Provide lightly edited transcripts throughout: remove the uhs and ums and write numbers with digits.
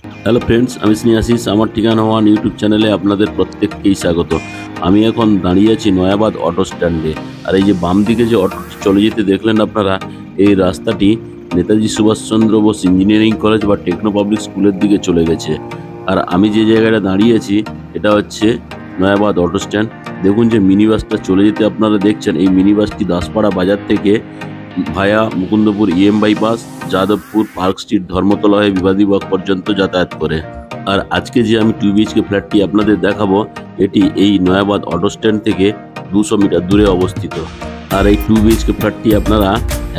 Hello friends, আমি স্নেহাশিস। আমার ঠিকানা ওয়ান ইউটিউব চ্যানেলে আপনাদের প্রত্যেককেই স্বাগত। আমি এখন দাঁড়িয়ে আছি নয়াবাদ অটো স্ট্যান্ডে। আর এই যে বাম দিকে যে অটোটি চলে যেতে দেখলেন আপনারা, এই রাস্তাটি নেতাজি সুভাষচন্দ্র বোস ইঞ্জিনিয়ারিং কলেজ বা টেকনো পাবলিক স্কুলের দিকে চলে গেছে। আর আমি যে জায়গাটা দাঁড়িয়ে আছি এটা হচ্ছে নয়াবাদ অটো স্ট্যান্ড। দেখুন যে মিনি বাসটা চলে যেতে আপনারা দেখছেন। এই মিনি বাসটি দাসপাড়া বাজার থেকে via Mukundapur EM bypass, Jadavpur, park street, Dharmatala হয়ে বিবাদীবাগ পর্যন্ত যাতায়াত করে। আর আজকে যে আমি 2 BHK ফ্ল্যাটটি আপনাদের দেখাবো, এটি এই নয়াবাদ অটো স্ট্যান্ড থেকে 200 মিটার দূরে অবস্থিত। আর এই 2 BHK ফ্ল্যাটটি আপনারা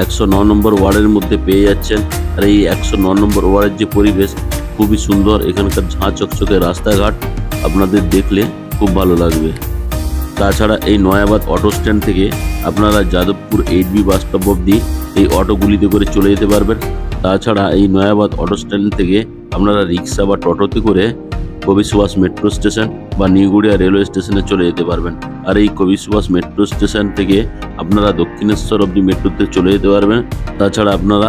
109 নম্বর ওয়ার্ডের মধ্যে পেয়ে যাচ্ছেন। আর এই 109 নম্বর ওয়ার্ডের যে পরিবেশ খুবই সুন্দর। এখানকার ঝাঁ চকচকে রাস্তাঘাট আপনাদের দেখলে খুব ভালো লাগবে। তাছাড়া এই নয়াবাদ অটো স্ট্যান্ড থেকে আপনারা যাদবপুর 8B বাস স্টপ অবধি এই অটোগুলিতে করে চলে যেতে পারবেন। তাছাড়া এই নয়াবাদ অটো স্ট্যান্ড থেকে আপনারা রিক্সা বা টোটোতে করে কবি সুভাষ মেট্রো স্টেশন বা নিউগড়িয়া রেলওয়ে স্টেশনে চলে যেতে পারবেন। আর এই কবি সুভাষ মেট্রো স্টেশন থেকে আপনারা দক্ষিণেশ্বর অবধি মেট্রোতে চলে যেতে পারবেন। তাছাড়া আপনারা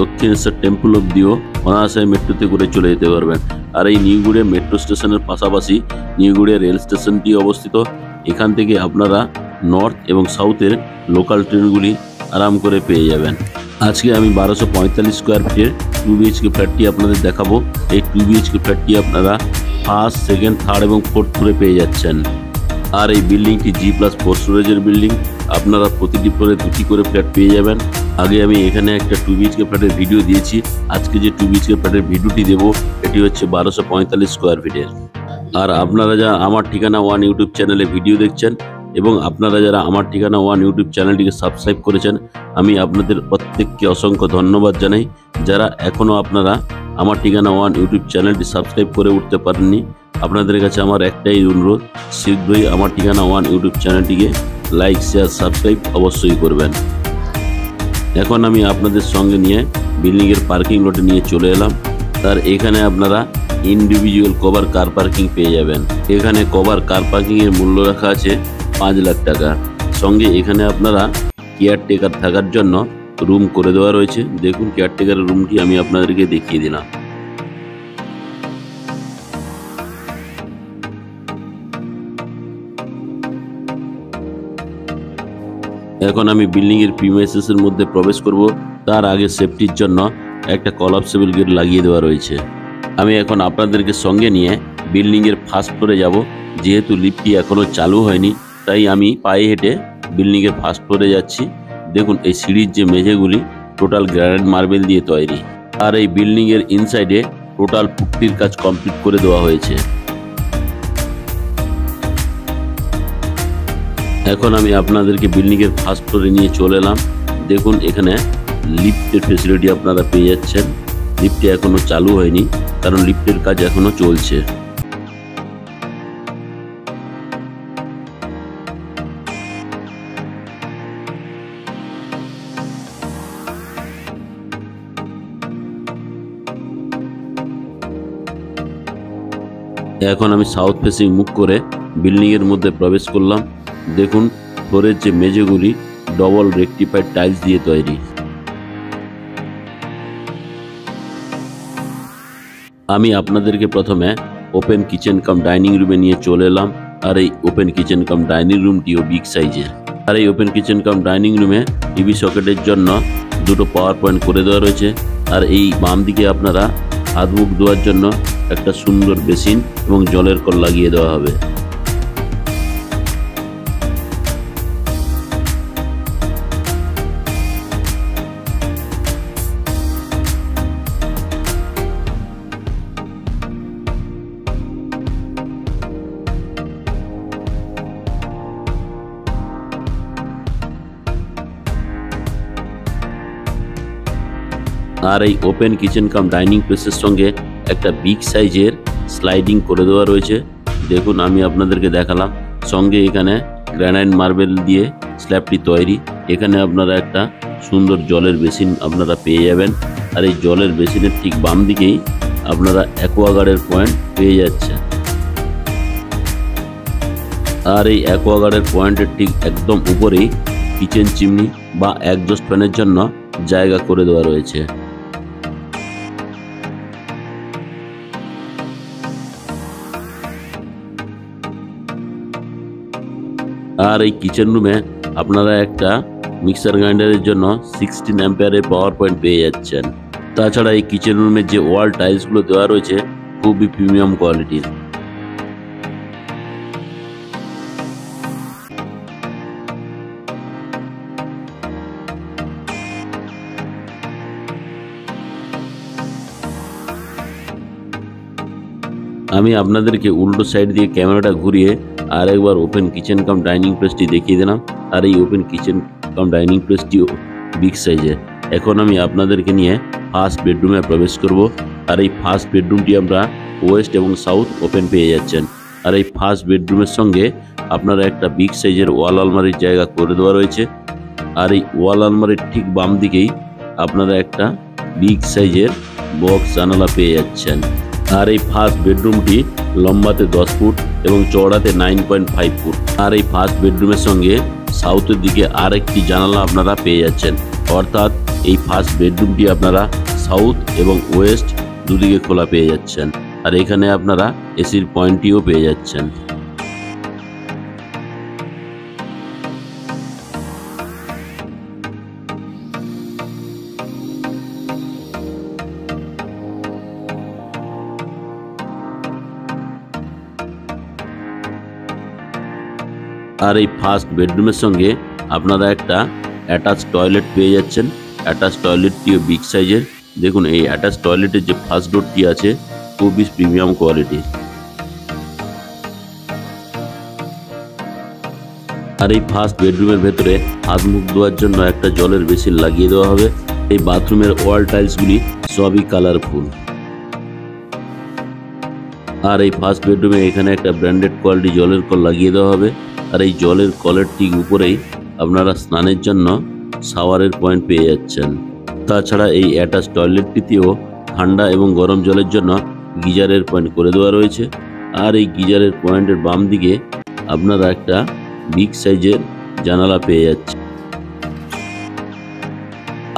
দক্ষিণেশ্বর টেম্পল অবধিও অনায়াসে মেট্রোতে করে চলে যেতে পারবেন। আর এই নিউগড়িয়া মেট্রো স্টেশনের পাশাপাশি নিউগড়িয়া রেল স্টেশনটি অবস্থিত। এখান থেকে আপনারা নর্থ এবং সাউথের লোকাল ট্রেনগুলি আরাম করে পেয়ে যাবেন। আজকে আমি 1245 স্কোয়ার ফিটের 2 BHK ফ্ল্যাটটি আপনাদের দেখাবো। এই 2 BHK ফ্ল্যাটটি আপনারা ফার্স্ট, সেকেন্ড, থার্ড এবং ফোর্থ ফ্লোরে পেয়ে যাচ্ছেন। আর এই বিল্ডিংটি G+4 স্টোরেজের বিল্ডিং। আপনারা প্রতিটি ফ্লোরে 2টি করে ফ্ল্যাট পেয়ে যাবেন। আগে আমি এখানে একটা 2 BHK ফ্ল্যাটের ভিডিও দিয়েছি। আজকে যে 2 BHK ফ্ল্যাটের ভিডিওটি দেবো এটি হচ্ছে 1245 স্কোয়ার ফিটের। আর আপনারা যারা আমার ঠিকানা ওয়ান ইউটিউব চ্যানেলে ভিডিও দেখছেন এবং আপনারা যারা আমার ঠিকানা ওয়ান ইউটিউব চ্যানেলটিকে সাবস্ক্রাইব করেছেন, আমি আপনাদের প্রত্যেককে অসংখ্য ধন্যবাদ জানাই। যারা এখনও আপনারা আমার ঠিকানা ওয়ান ইউটিউব চ্যানেলটি সাবস্ক্রাইব করে উঠতে পারেননি, আপনাদের কাছে আমার একটাই অনুরোধ, শীঘ্রই আমার ঠিকানা ওয়ান ইউটিউব চ্যানেলটিকে লাইক, শেয়ার, সাবস্ক্রাইব অবশ্যই করবেন। এখন আমি আপনাদের সঙ্গে নিয়ে বিল্ডিংয়ের পার্কিং লটে নিয়ে চলে এলাম। তার এখানে আপনারা ইন্ডিভিজুয়াল কভার কার পার্কিং পেয়ে যাবেন। এখানে কভার কার পার্কিংয়ের মূল্য রাখা আছে 5 লাখ টাকা। সঙ্গে এখানে আপনারা কেয়ারটেকার থাকার জন্য রুম করে দেওয়া রয়েছে। দেখুন কেয়ারটেকারের রুমটি আমি আপনাদেরকে দেখিয়ে দিলাম। এখন আমি বিল্ডিংয়ের প্রিমাইসেসের মধ্যে প্রবেশ করব। তার আগে সেফটির জন্য একটা কলাপসেবল গেট লাগিয়ে দেওয়া রয়েছে। আমি এখন আপনাদেরকে সঙ্গে নিয়ে বিল্ডিংয়ের ফার্স্ট ফ্লোরে যাব। যেহেতু লিফটটি এখনও চালু হয়নি, তাই আমি পায়ে হেঁটে বিল্ডিংয়ের ফার্স্ট ফ্লোরে যাচ্ছি। দেখুন এই সিঁড়ির যে মেঝেগুলি টোটাল গ্রানাইট মার্বেল দিয়ে তৈরি। আর এই বিল্ডিংয়ের ইনসাইডে টোটাল পুট্টির কাজ কমপ্লিট করে দেওয়া হয়েছে। এখন আমি আপনাদেরকে বিল্ডিংয়ের ফার্স্ট ফ্লোরে নিয়ে চলে এলাম। দেখুন এখানে লিফটের ফেসিলিটি আপনারা পেয়ে যাচ্ছেন। লিফটটি এখনও চালু হয়নি, কারণ লিফটের কাজ এখনও চলছে। এখন আমি সাউথ ফেসিং মুখ করে বিল্ডিংয়ের মধ্যে প্রবেশ করলাম। দেখুন ফ্লোরের যে মেঝেগুলি ডবল রেকটিফাইড টাইলস দিয়ে তৈরি। আমি আপনাদেরকে প্রথমে ওপেন কিচেন কাম ডাইনিং রুমে নিয়ে চলে এলাম। আর এই ওপেন কিচেন কাম ডাইনিং রুমটিও বিগ সাইজের। আর এই ওপেন কিচেন কাম ডাইনিং রুমে টিভি সকেটের জন্য 2টো পাওয়ার পয়েন্ট করে দেওয়া রয়েছে। আর এই বাম দিকে আপনারা হাত মুখ ধোয়ার জন্য একটা সুন্দর বেসিন এবং জলের কল লাগিয়ে দেওয়া হবে। আর এই ওপেন কিচেন কাম ডাইনিং প্লেসের সঙ্গে একটা বিগ সাইজের স্লাইডিং করে দেওয়া রয়েছে। দেখুন আমি আপনাদেরকে দেখালাম। সঙ্গে এখানে গ্রানাইট মার্বেল দিয়ে স্ল্যাবটি তৈরি। এখানে আপনারা একটা সুন্দর জলের বেসিন আপনারা পেয়ে যাবেন। আর এই জলের বেসিনের ঠিক বাম দিকেই আপনারা অ্যাকোয়াগার্ডের পয়েন্ট পেয়ে যাচ্ছেন। আর এই অ্যাকোয়াগার্ডের পয়েন্টের ঠিক একদম উপরেই কিচেন চিমনি বা এক্সজস্ট ফ্যানের জন্য জায়গা করে দেওয়া রয়েছে। আর এই কিচেন রুমে আপনারা একটা মিক্সার গ্রাইন্ডারের জন্য 16 অ্যাম্পিয়ারের পাওয়ার পয়েন্ট পেয়ে যাচ্ছেন। তাছাড়া এই কিচেন রুমের যে ওয়াল টাইলসগুলো দেওয়া রয়েছে খুবই প্রিমিয়াম কোয়ালিটির। আমি আপনাদেরকে উল্টো সাইড দিয়ে ক্যামেরাটা ঘুরিয়ে আর একবার ওপেন কিচেন কাম ডাইনিং প্লেসটি দেখিয়ে দিলাম। আর এই ওপেন কিচেন কাম ডাইনিং প্লেসটিও বিগ সাইজের। এখন আমি আপনাদেরকে নিয়ে ফার্স্ট বেডরুমে প্রবেশ করব। আর এই ফার্স্ট বেডরুমটি আমরা ওয়েস্ট এবং সাউথ ওপেন পেয়ে যাচ্ছেন। আর এই ফার্স্ট বেডরুমের সঙ্গে আপনারা একটা বিগ সাইজের ওয়াল আলমারির জায়গা করে দেওয়া রয়েছে। আর এই ওয়াল আলমারির ঠিক বাম দিকেই আপনারা একটা বিগ সাইজের বক্স জানালা পেয়ে যাচ্ছেন। আর এই ফার্স্ট বেডরুমটি লম্বাতে 10 ফুট এবং চওড়াতে 9.5 ফুট। আর এই ফার্স্ট বেডরুমের সঙ্গে সাউথের দিকে আর একটি জানালা আপনারা পেয়ে যাচ্ছেন। অর্থাৎ এই ফার্স্ট বেডরুমটি আপনারা সাউথ এবং ওয়েস্ট দুদিকে খোলা পেয়ে যাচ্ছেন। আর এখানে আপনারা এসির পয়েন্টটিও পেয়ে যাচ্ছেন। আর এই ফার্স্ট বেডরুমের সঙ্গে আপনারা একটা অ্যাটাচ টয়লেট পেয়ে যাচ্ছেন। অ্যাটাচ টয়লেটটিও বিগ সাইজের। দেখুন এই অ্যাটাচ টয়লেটের যে ফার্স্ট ডোরটি আছে খুবই প্রিমিয়াম কোয়ালিটি। আর এই ফার্স্ট বেডরুমের ভেতরে হাত মুখ ধোয়ার জন্য একটা জলের বেসিন লাগিয়ে দেওয়া হবে। এই বাথরুমের ওয়াল টাইলসগুলি সবই কালারফুল। আর এই ফার্স্ট বেডরুমে এখানে একটা ব্র্যান্ডেড কোয়ালিটি জলের কল লাগিয়ে দেওয়া হবে। আর এই জলের কলের ঠিক উপরেই আপনারা স্নানের জন্য শাওয়ারের পয়েন্ট পেয়ে যাচ্ছেন। তাছাড়া এই অ্যাটাচ টয়লেটটিতেও ঠান্ডা এবং গরম জলের জন্য গিজারের পয়েন্ট করে দেওয়া রয়েছে। আর এই গিজারের পয়েন্টের বাম দিকে আপনারা একটা বিগ সাইজের জানালা পেয়ে যাচ্ছেন।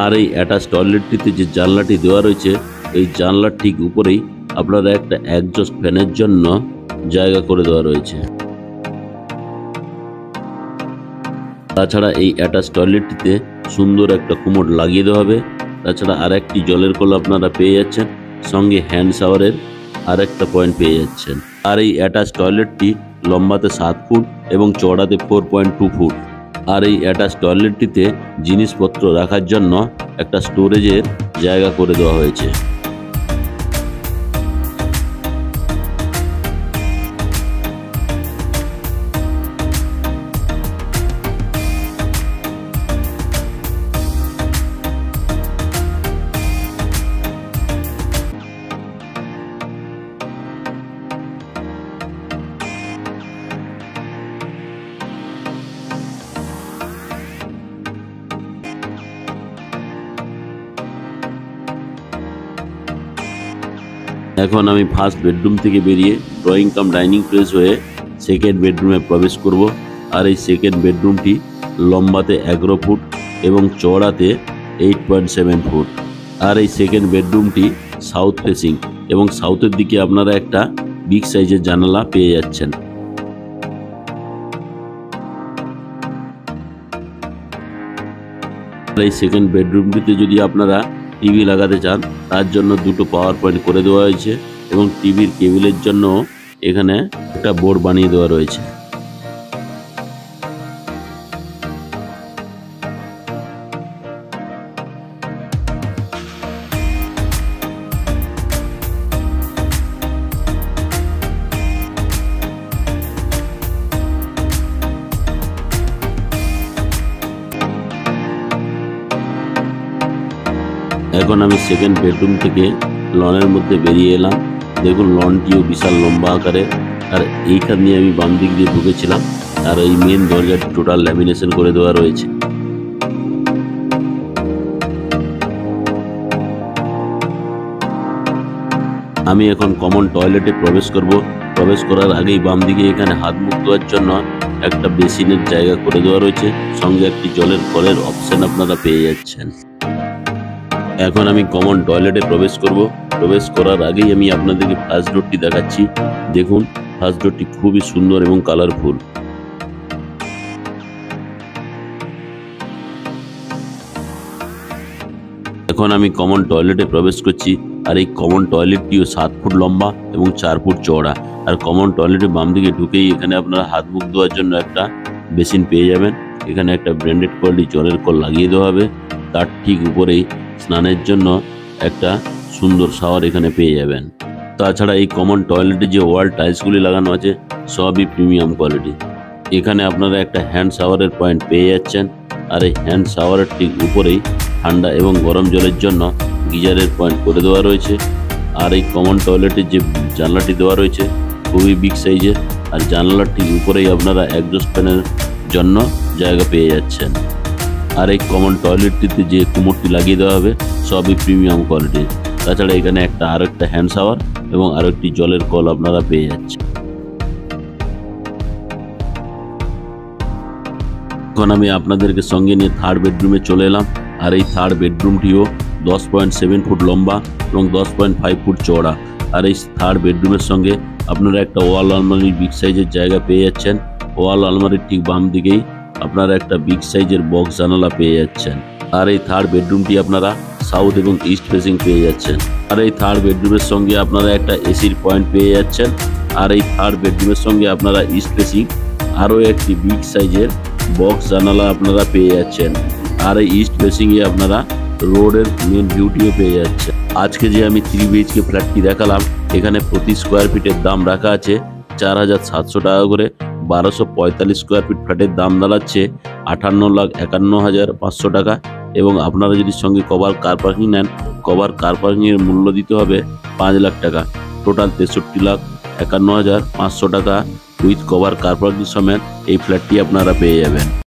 আর এই অ্যাটাচ টয়লেটটিতে যে জানলাটি দেওয়া রয়েছে এই জানলার ঠিক উপরেই আপনারা একটা এক্সজস্ট ফ্যানের জন্য জায়গা করে দেওয়া রয়েছে। তাছাড়া এই অ্যাটাচ টয়লেটটিতে সুন্দর একটা কুমোড লাগিয়ে দেওয়া হবে। তাছাড়া আর একটি জলের কল আপনারা পেয়ে যাচ্ছেন, সঙ্গে হ্যান্ড শাওয়ারের আর একটা পয়েন্ট পেয়ে যাচ্ছেন। আর এই অ্যাটাচ টয়লেটটি লম্বাতে 7 ফুট এবং চওড়াতে 4.2 ফুট। আর এই অ্যাটাচ টয়লেটটিতে জিনিসপত্র রাখার জন্য একটা স্টোরেজের জায়গা করে দেওয়া হয়েছে। এখন আমি ফার্স্ট বেডরুম থেকে বেরিয়ে ড্রয়িং কাম ডাইনিং প্লেস হয়ে সেকেন্ড বেডরুমে প্রবেশ করব। আর এই সেকেন্ড বেডরুমটি লম্বাতে 11 ফুট এবং চওড়াতে 8.7 ফুট। আর এই সেকেন্ড বেডরুমটি সাউথ ফেসিং এবং সাউথের দিকে আপনারা একটা বিগ সাইজের জানালা পেয়ে যাচ্ছেন। এই সেকেন্ড বেডরুমটিতে যদি আপনারা টিভি লাগাতে চান তার জন্য দুটো পাওয়ার পয়েন্ট করে দেওয়া হয়েছে এবং টিভির কেবিলের জন্য এখানে একটা বোর্ড বানিয়ে দেওয়া রয়েছে। এখন আমি সেকেন্ড বেডরুম থেকে লনের মধ্যে বেরিয়ে এলাম। দেখুন লনটিও বিশাল লম্বা আকারে। আর এইখান দিয়ে আমি বাম দিক দিয়ে ঢুকেছিলাম। আর এই মেন দরজাটি টোটাল ল্যামিনেশন করে দেওয়া রয়েছে। আমি এখন কমন টয়লেটে প্রবেশ করব। প্রবেশ করার আগেই বাম দিকে এখানে হাত মুখ ধোয়ার জন্য একটা বেসিনের জায়গা করে দেওয়া রয়েছে, সঙ্গে একটি জলের কলের অপশন আপনারা পেয়ে যাচ্ছেন। এখন আমি কমন টয়লেটে প্রবেশ করব। প্রবেশ করার আগেই আমি আপনাদেরকে ফার্স্ট ডোরটি দেখাচ্ছি। দেখুন ফার্স্ট ডোরটি খুবই সুন্দর এবং কালারফুল। এখন আমি কমন টয়লেটে প্রবেশ করছি। আর এই কমন টয়লেটটিও 7 ফুট লম্বা এবং 4 ফুট চওড়া। আর কমন টয়লেটের বাম দিকে ঢুকেই এখানে আপনারা হাত মুখ ধোয়ার জন্য একটা বেসিন পেয়ে যাবেন। এখানে একটা ব্র্যান্ডেড কোয়ালিটি জলের কল লাগিয়ে দেওয়া হবে। তার ঠিক উপরেই স্নানের জন্য একটা সুন্দর শাওয়ার এখানে পেয়ে যাবেন। তাছাড়া এই কমন টয়লেটে যে ওয়াল টাইলসগুলি লাগানো আছে সবই প্রিমিয়াম কোয়ালিটি। এখানে আপনারা একটা হ্যান্ড শাওয়ারের পয়েন্ট পেয়ে যাচ্ছেন। আর এই হ্যান্ড শাওয়ারের ঠিক উপরেই ঠান্ডা এবং গরম জলের জন্য গিজারের পয়েন্ট করে দেওয়া রয়েছে। আর এই কমন টয়লেটের যে জানলাটি দেওয়া রয়েছে খুবই বিগ সাইজের। আর জানলার ঠিক উপরেই আপনারা এক্সস্ট ফ্যানের জন্য জায়গা পেয়ে যাচ্ছেন। আর এই কমন টয়লেটটিতে যে কুমোরটি লাগিয়ে দেওয়া হবে সবই প্রিমিয়াম কোয়ালিটির। তাছাড়া এখানে আরেকটা হ্যান্ড শাওয়ার এবং আরেকটি জলের কল আপনারা পেয়ে যাচ্ছেন। এখন আমি আপনাদেরকে সঙ্গে নিয়ে থার্ড বেডরুমে চলে এলাম। আর এই থার্ড বেডরুমটিও 10.7 ফুট লম্বা এবং 10.5 ফুট চওড়া। আর এই থার্ড বেডরুমের সঙ্গে আপনারা একটা ওয়াল আলমারির বিগ সাইজের জায়গা পেয়ে যাচ্ছেন। ওয়াল আলমারির ঠিক বাম দিকেই আপনারা একটা বিগ সাইজের বক্স জানালা পেয়ে যাচ্ছেন। আর এই থার্ড বেডরুমটি আপনারা সাউথ এবং ইস্ট ফেসিং পেয়ে যাচ্ছেন। আর এই থার্ড বেডরুমের সঙ্গে আপনারা একটা এসির পয়েন্ট পেয়ে যাচ্ছেন। আর এই থার্ড বেডরুমের সঙ্গে আপনারা ইস্ট ফেসিং আরও একটি বিগ সাইজের বক্স জানালা আপনারা পেয়ে যাচ্ছেন। আর এই ইস্ট ফেসিংয়ে আপনারা রোডের মেন ভিউটিও পেয়ে যাচ্ছেন। আজকে যে আমি 3 BHK ফ্ল্যাটটি দেখালাম এখানে প্রতি স্কোয়ার ফিটের দাম রাখা আছে 4,700 টাকা করে। 1245 স্কোয়ার ফিট ফ্ল্যাটের দাম দাঁড়াচ্ছে 58,51,500 টাকা। এবং আপনারা যদি সঙ্গে কভার কার পার্কিং নেন কভার কার পার্কিংয়ের মূল্য দিতে হবে 5 লাখ টাকা। টোটাল 63,51,500 টাকা উইথ কভার কার পার্কিং সমেত এই ফ্ল্যাটটি আপনারা পেয়ে যাবেন।